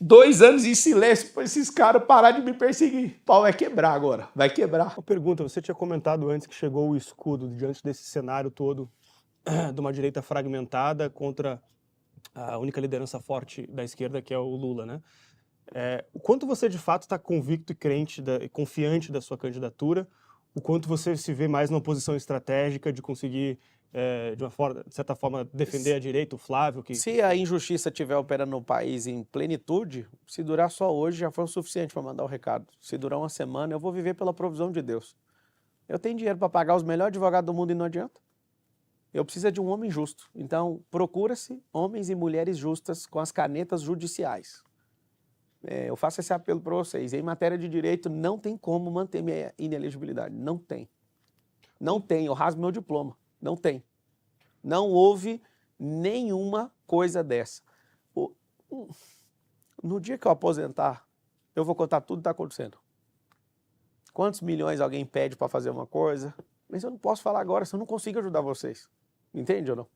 2 anos em silêncio para esses caras parar de me perseguir. O pau vai quebrar agora, vai quebrar. Uma pergunta, você tinha comentado antes que chegou o escudo diante desse cenário todo de uma direita fragmentada contra a única liderança forte da esquerda, que é o Lula, né? O quanto você de fato está convicto e crente, confiante da sua candidatura, o quanto você se vê mais numa posição estratégica de conseguir, de certa forma, defender a direita, o Flávio? Se a injustiça estiver operando no país em plenitude, se durar só hoje já foi o suficiente para mandar o recado. Se durar uma semana, eu vou viver pela provisão de Deus. Eu tenho dinheiro para pagar os melhores advogados do mundo e não adianta. Eu preciso de um homem justo. Então, procura-se homens e mulheres justas com as canetas judiciais. Eu faço esse apelo para vocês. Em matéria de direito, não tem como manter minha inelegibilidade. Não tem. Não tem. Eu rasgo meu diploma. Não tem. Não houve nenhuma coisa dessa. No dia que eu aposentar, eu vou contar tudo que está acontecendo. Quantos milhões alguém pede para fazer uma coisa? Mas eu não posso falar agora, se eu não consigo ajudar vocês. Entende ou não?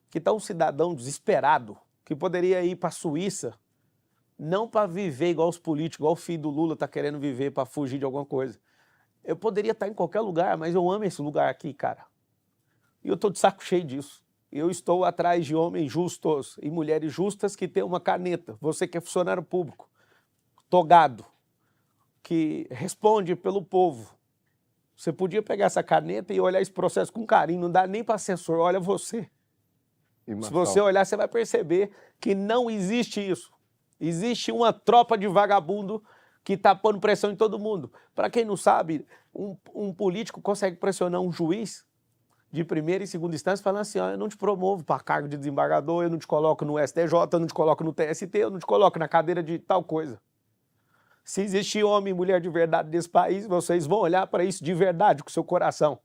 Que está um cidadão desesperado que poderia ir para a Suíça não para viver igual os políticos, igual o filho do Lula está querendo viver para fugir de alguma coisa. Eu poderia estar em qualquer lugar, mas eu amo esse lugar aqui, cara. E eu estou de saco cheio disso. Eu estou atrás de homens justos e mulheres justas que têm uma caneta. Você que é funcionário público, togado, que responde pelo povo. Você podia pegar essa caneta e olhar esse processo com carinho, não dá nem para assessor, olha você. Se você olhar, você vai perceber que não existe isso. Existe uma tropa de vagabundo que está pondo pressão em todo mundo. Para quem não sabe, um político consegue pressionar um juiz de primeira e segunda instância falando assim, ó, eu não te promovo para cargo de desembargador, eu não te coloco no STJ, eu não te coloco no TST, eu não te coloco na cadeira de tal coisa. Se existir homem e mulher de verdade nesse país, vocês vão olhar para isso de verdade, com o seu coração.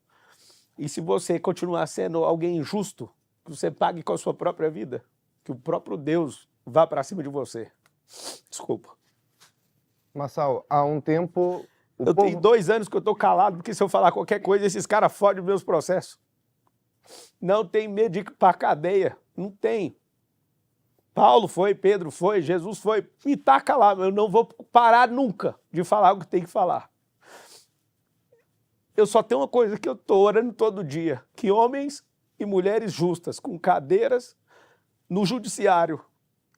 E se você continuar sendo alguém injusto, que você pague com a sua própria vida, que o próprio Deus vá para cima de você. Desculpa. Marçal, há um tempo... Tenho 2 anos que eu estou calado, porque se eu falar qualquer coisa, esses caras fodem os meus processos. Não tem medo de ir para a cadeia. Não tem. Paulo foi, Pedro foi, Jesus foi. Me taca lá, eu não vou parar nunca de falar o que tem que falar. Eu só tenho uma coisa que eu estou orando todo dia, que homens e mulheres justas, com cadeiras no judiciário,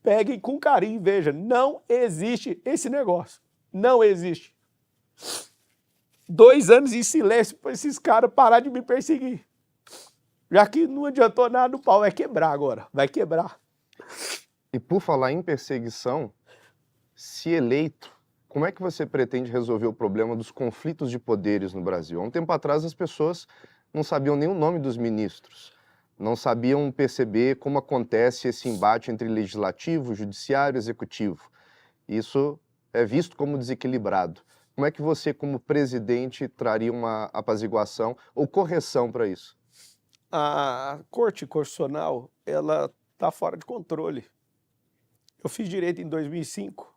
peguem com carinho e vejam, não existe esse negócio. Não existe. 2 anos em silêncio para esses caras parar de me perseguir. Já que não adiantou nada, o pau vai quebrar agora. Vai quebrar. E por falar em perseguição, se eleito, como é que você pretende resolver o problema dos conflitos de poderes no Brasil? Há um tempo atrás as pessoas não sabiam nem o nome dos ministros, não sabiam perceber como acontece esse embate entre legislativo, judiciário e executivo. Isso é visto como desequilibrado. Como é que você, como presidente, traria uma apaziguação ou correção para isso? A Corte Constitucional, ela está fora de controle. Eu fiz direito em 2005.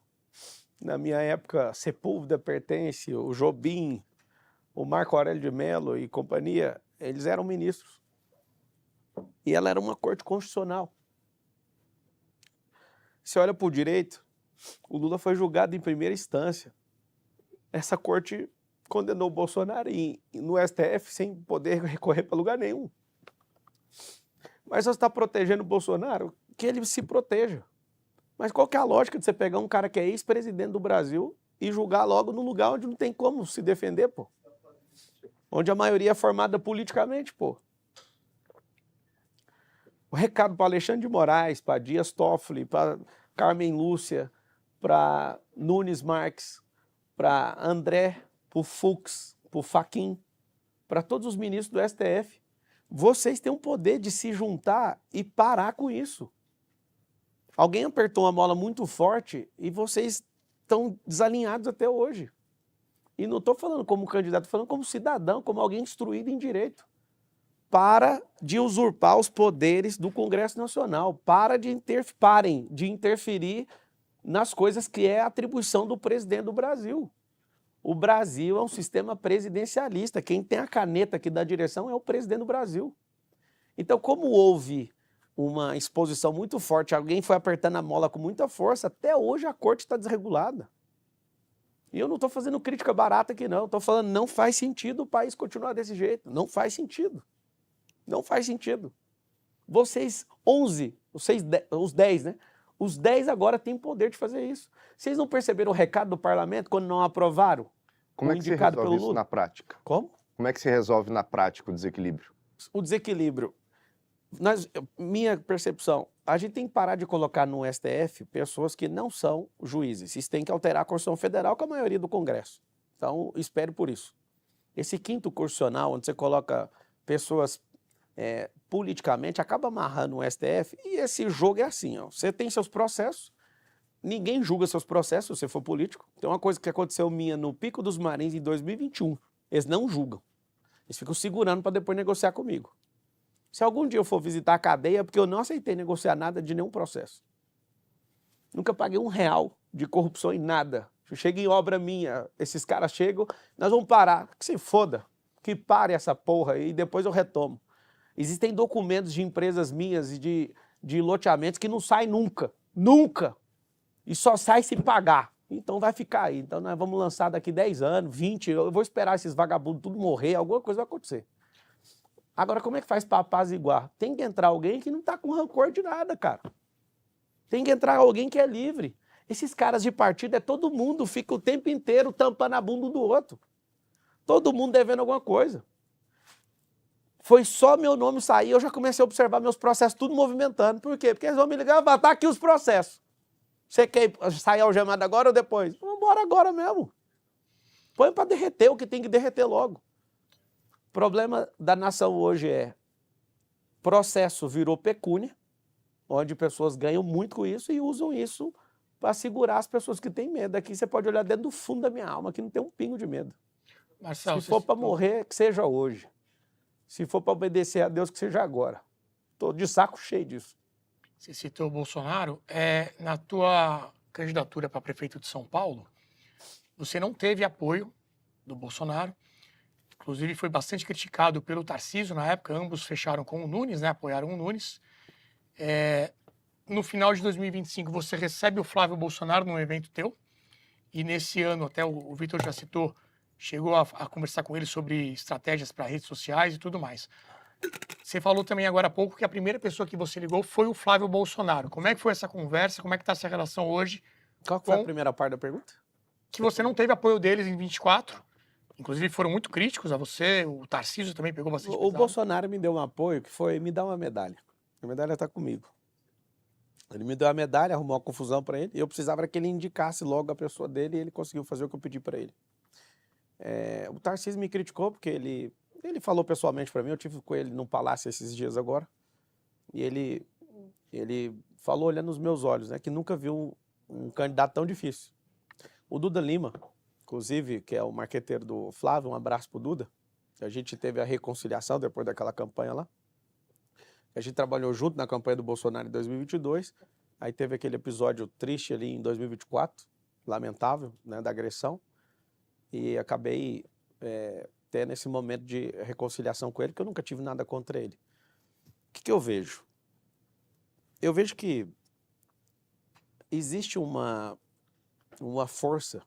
Na minha época, Sepúlveda Pertence, o Jobim, o Marco Aurélio de Mello e companhia, eles eram ministros. E ela era uma corte constitucional. Você olha para o direito, o Lula foi julgado em primeira instância. Essa corte condenou o Bolsonaro no STF sem poder recorrer para lugar nenhum. Mas você está protegendo o Bolsonaro, que ele se proteja. Mas qual que é a lógica de você pegar um cara que é ex-presidente do Brasil e julgar logo num lugar onde não tem como se defender, pô? Onde a maioria é formada politicamente, pô. O recado para Alexandre de Moraes, para Dias Toffoli, para Carmen Lúcia, para Nunes Marques, para André, para o Fux, para o Fachin, para todos os ministros do STF. Vocês têm o poder de se juntar e parar com isso. Alguém apertou uma mola muito forte e vocês estão desalinhados até hoje. E não estou falando como candidato, estou falando como cidadão, como alguém instruído em direito. Para de usurpar os poderes do Congresso Nacional. Parem de interferir nas coisas que é a atribuição do presidente do Brasil. O Brasil é um sistema presidencialista. Quem tem a caneta que dá direção é o presidente do Brasil. Então, como houve uma exposição muito forte, alguém foi apertando a mola com muita força, até hoje a corte está desregulada. E eu não estou fazendo crítica barata aqui não, estou falando não faz sentido o país continuar desse jeito, não faz sentido. Não faz sentido. Vocês 11, os 10, né? Os 10 agora têm poder de fazer isso. Vocês não perceberam o recado do parlamento quando não aprovaram? Como o é que se indicado resolve pelo isso Lula? na prática? Como? Como é que se resolve na prática o desequilíbrio? O desequilíbrio. Minha percepção, a gente tem que parar de colocar no STF pessoas que não são juízes. Isso tem que alterar a Constituição Federal com a maioria do Congresso. Então, espero por isso. Esse quinto constitucional, onde você coloca pessoas politicamente, acaba amarrando o STF. E esse jogo é assim, ó. Você tem seus processos, ninguém julga seus processos se você for político. Tem uma coisa que aconteceu minha no Pico dos Marins em 2021. Eles não julgam. Eles ficam segurando para depois negociar comigo. Se algum dia eu for visitar a cadeia, é porque eu não aceitei negociar nada de nenhum processo. Nunca paguei R$1 de corrupção em nada. Chega em obra minha, esses caras chegam, nós vamos parar. Que se foda, que pare essa porra aí e depois eu retomo. Existem documentos de empresas minhas e de loteamentos que não saem nunca. Nunca! E só sai se pagar. Então vai ficar aí. Então nós vamos lançar daqui 10 anos, 20, eu vou esperar esses vagabundos tudo morrer, alguma coisa vai acontecer. Agora, como é que faz para apaziguar? Tem que entrar alguém que não está com rancor de nada, cara. Tem que entrar alguém que é livre. Esses caras de partido todo mundo, fica o tempo inteiro tampando a bunda do outro. Todo mundo devendo alguma coisa. Foi só meu nome sair, eu já comecei a observar meus processos tudo movimentando. Por quê? Porque eles vão me ligar e falar, tá aqui os processos. Você quer sair algemado agora ou depois? Vamos embora agora mesmo. Põe para derreter o que tem que derreter logo. O problema da nação hoje é processo virou pecúnia, onde pessoas ganham muito com isso e usam isso para segurar as pessoas que têm medo. Aqui você pode olhar dentro do fundo da minha alma, que não tem um pingo de medo. Marcelo, Se for para morrer, que seja hoje. Se for para obedecer a Deus, que seja agora. Estou de saco cheio disso. você citou o Bolsonaro, na tua candidatura para prefeito de São Paulo, você não teve apoio do Bolsonaro, inclusive foi bastante criticado pelo Tarcísio na época, ambos fecharam com o Nunes, né, apoiaram o Nunes. No final de 2025 você recebe o Flávio Bolsonaro num evento teu, e nesse ano, até o Vitor já citou, chegou a conversar com ele sobre estratégias para redes sociais e tudo mais. Você falou também agora há pouco que a primeira pessoa que você ligou foi o Flávio Bolsonaro. Como é que foi essa conversa? Como é que está essa relação hoje? Qual que foi a primeira parte da pergunta? Que você não teve apoio deles em 24. Inclusive foram muito críticos a você. O Tarcísio também pegou bastante O pesado. Bolsonaro me deu um apoio que foi me dar uma medalha. A medalha está comigo. Ele me deu a medalha, arrumou uma confusão para ele. E eu precisava que ele indicasse logo a pessoa dele e ele conseguiu fazer o que eu pedi para ele. O Tarcísio me criticou porque ele falou pessoalmente para mim, eu tive com ele no palácio esses dias agora, e ele falou olhando nos meus olhos, né, que nunca viu um candidato tão difícil. O Duda Lima, inclusive, que é o marqueteiro do Flávio, um abraço pro Duda, a gente teve a reconciliação depois daquela campanha lá, a gente trabalhou junto na campanha do Bolsonaro em 2022, aí teve aquele episódio triste ali em 2024, lamentável, né, da agressão, e acabei tendo esse momento de reconciliação com ele, que eu nunca tive nada contra ele. O que eu vejo? Eu vejo que existe uma força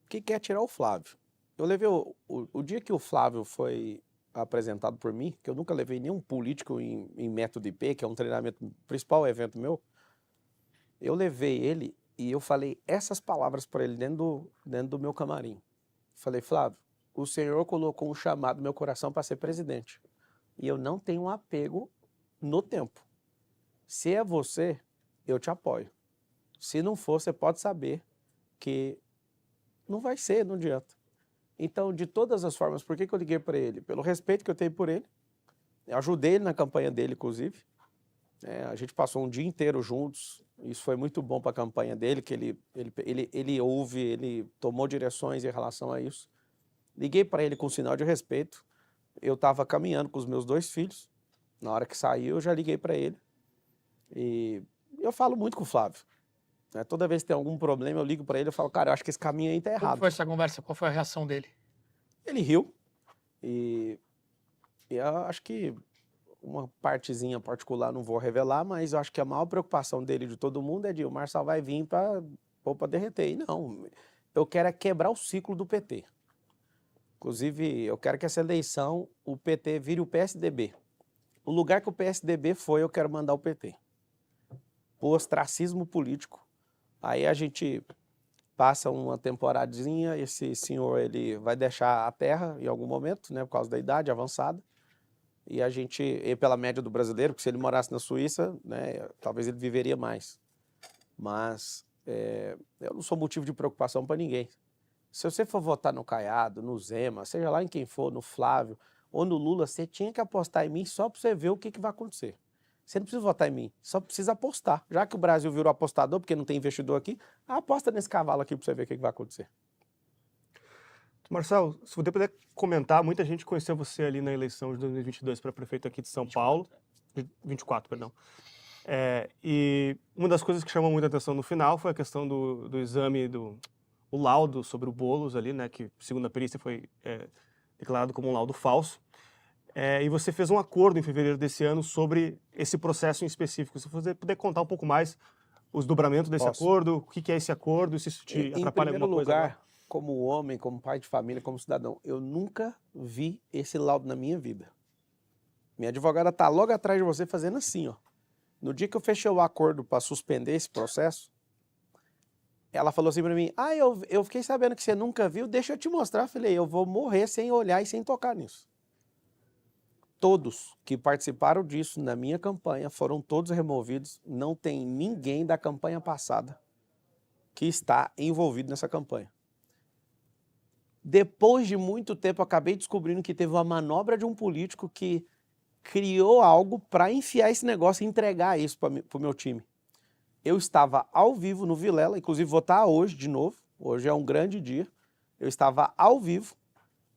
que quer tirar o Flávio. Eu levei o dia que o Flávio foi apresentado por mim, que eu nunca levei nenhum político em método IP, que é um treinamento, principal evento meu, eu levei ele e eu falei essas palavras para ele dentro do meu camarim. Falei, Flávio, o senhor colocou um chamado no meu coração para ser presidente. E eu não tenho um apego no tempo. Se é você, eu te apoio. Se não for, você pode saber que não vai ser, não adianta. Então, de todas as formas, por que eu liguei para ele? Pelo respeito que eu tenho por ele. Eu ajudei ele na campanha dele, inclusive. A gente passou um dia inteiro juntos. Isso foi muito bom para a campanha dele, que ele ouve, ele tomou direções em relação a isso. Liguei para ele com um sinal de respeito. Eu estava caminhando com os meus 2 filhos. Na hora que saiu, eu já liguei para ele. E eu falo muito com o Flávio. Toda vez que tem algum problema, eu ligo para ele e falo, cara, eu acho que esse caminho aí tá errado. Como foi essa conversa? Qual foi a reação dele? Ele riu. E eu acho que uma partezinha particular, não vou revelar, mas eu acho que a maior preocupação dele e de todo mundo é de o Marçal vai vir para derreter. E não, eu quero é quebrar o ciclo do PT. Inclusive, eu quero que essa eleição o PT vire o PSDB. O lugar que o PSDB foi, eu quero mandar o PT. O ostracismo político. Aí a gente passa uma temporadinha, esse senhor ele vai deixar a terra em algum momento, né, por causa da idade avançada. E a gente, e pela média do brasileiro, porque se ele morasse na Suíça, né, talvez ele viveria mais. Mas eu não sou motivo de preocupação para ninguém. Se você for votar no Caiado, no Zema, seja lá em quem for, no Flávio ou no Lula, você tinha que apostar em mim só para você ver o que vai acontecer. Você não precisa votar em mim, só precisa apostar. Já que o Brasil virou apostador, porque não tem investidor aqui, aposta nesse cavalo aqui para você ver o que vai acontecer. Marçal, se você puder comentar, muita gente conheceu você ali na eleição de 2022 para prefeito aqui de São Paulo. 24, perdão. E uma das coisas que chamou muita atenção no final foi a questão do exame, o laudo sobre o Boulos ali, né, que segundo a perícia foi declarado como um laudo falso. E você fez um acordo em fevereiro desse ano sobre esse processo em específico. Se você puder contar um pouco mais os dobramentos desse acordo, o que é esse acordo, se isso te atrapalha alguma coisa? Em primeiro lugar, como homem, como pai de família, como cidadão, eu nunca vi esse laudo na minha vida. Minha advogada está logo atrás de você fazendo assim, ó. No dia que eu fechei o acordo para suspender esse processo, ela falou assim para mim, eu fiquei sabendo que você nunca viu, deixa eu te mostrar. Eu falei, eu vou morrer sem olhar e sem tocar nisso. Todos que participaram disso na minha campanha foram todos removidos. Não tem ninguém da campanha passada que está envolvido nessa campanha. Depois de muito tempo, eu acabei descobrindo que teve uma manobra de um político que criou algo para enfiar esse negócio e entregar isso para o meu time. Eu estava ao vivo no Vilela, inclusive vou estar hoje de novo, hoje é um grande dia. Eu estava ao vivo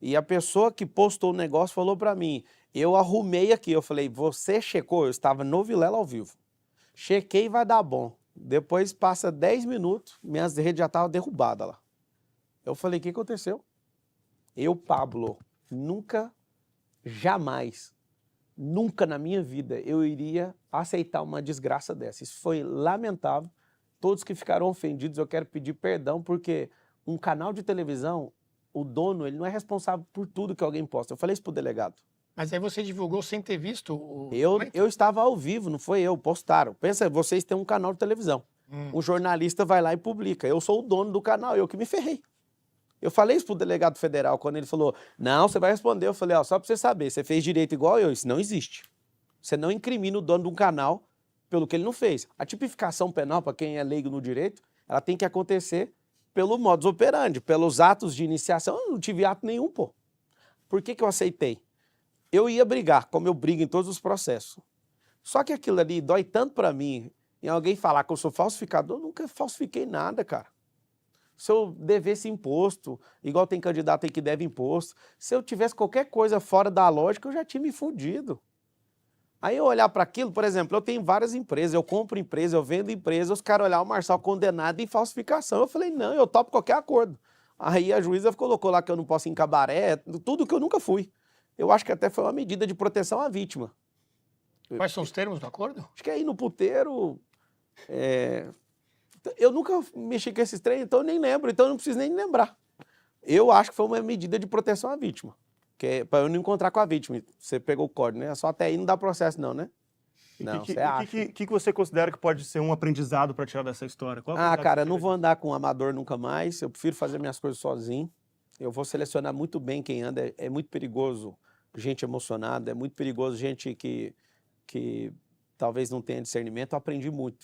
e a pessoa que postou o negócio falou para mim, eu arrumei aqui, eu falei, você checou? Eu estava no Vilela ao vivo. Chequei e vai dar bom. Depois passa 10 minutos, minhas redes já estavam derrubadas lá. Eu falei, o que aconteceu? Eu, Pablo, nunca, jamais, nunca na minha vida eu iria aceitar uma desgraça dessa. Isso foi lamentável. Todos que ficaram ofendidos, eu quero pedir perdão, porque um canal de televisão, o dono, ele não é responsável por tudo que alguém posta. Eu falei isso pro delegado. Mas aí você divulgou sem ter visto o Eu estava ao vivo, não foi eu, postaram. Pensa, vocês têm um canal de televisão. Um jornalista vai lá e publica. Eu sou o dono do canal, eu que me ferrei. Eu falei isso pro delegado federal, quando ele falou, não, você vai responder. Eu falei, ó, só pra você saber, você fez direito igual eu, isso não existe. Você não incrimina o dono de um canal pelo que ele não fez. A tipificação penal, para quem é leigo no direito, ela tem que acontecer pelo modus operandi, pelos atos de iniciação. Eu não tive ato nenhum, pô. Por que eu aceitei? Eu ia brigar, como eu brigo em todos os processos. Só que aquilo ali dói tanto pra mim, em alguém falar que eu sou falsificador, eu nunca falsifiquei nada, cara. Se eu devesse imposto, igual tem candidato aí que deve imposto, se eu tivesse qualquer coisa fora da lógica, eu já tinha me fudido. Aí eu olhar para aquilo, por exemplo, eu tenho várias empresas, eu compro empresa, eu vendo empresa, os caras olhar o Marçal condenado em falsificação. Eu falei, não, eu topo qualquer acordo. Aí a juíza colocou lá que eu não posso ir em cabaré, tudo que eu nunca fui. Eu acho que até foi uma medida de proteção à vítima. Quais são os termos do acordo? Acho que é ir no puteiro. Eu nunca mexi com esses trem, então eu nem lembro, então eu não preciso nem lembrar. Eu acho que foi uma medida de proteção à vítima, que é para eu não encontrar com a vítima. Você pegou o código, né? Só até aí não dá processo não, né? Não, você acha. O que você considera que pode ser um aprendizado para tirar dessa história? Qual Cara, eu não vou andar com um amador nunca mais, eu prefiro fazer minhas coisas sozinho. Eu vou selecionar muito bem quem anda, é muito perigoso gente emocionada, é muito perigoso gente que talvez não tenha discernimento. Eu aprendi muito.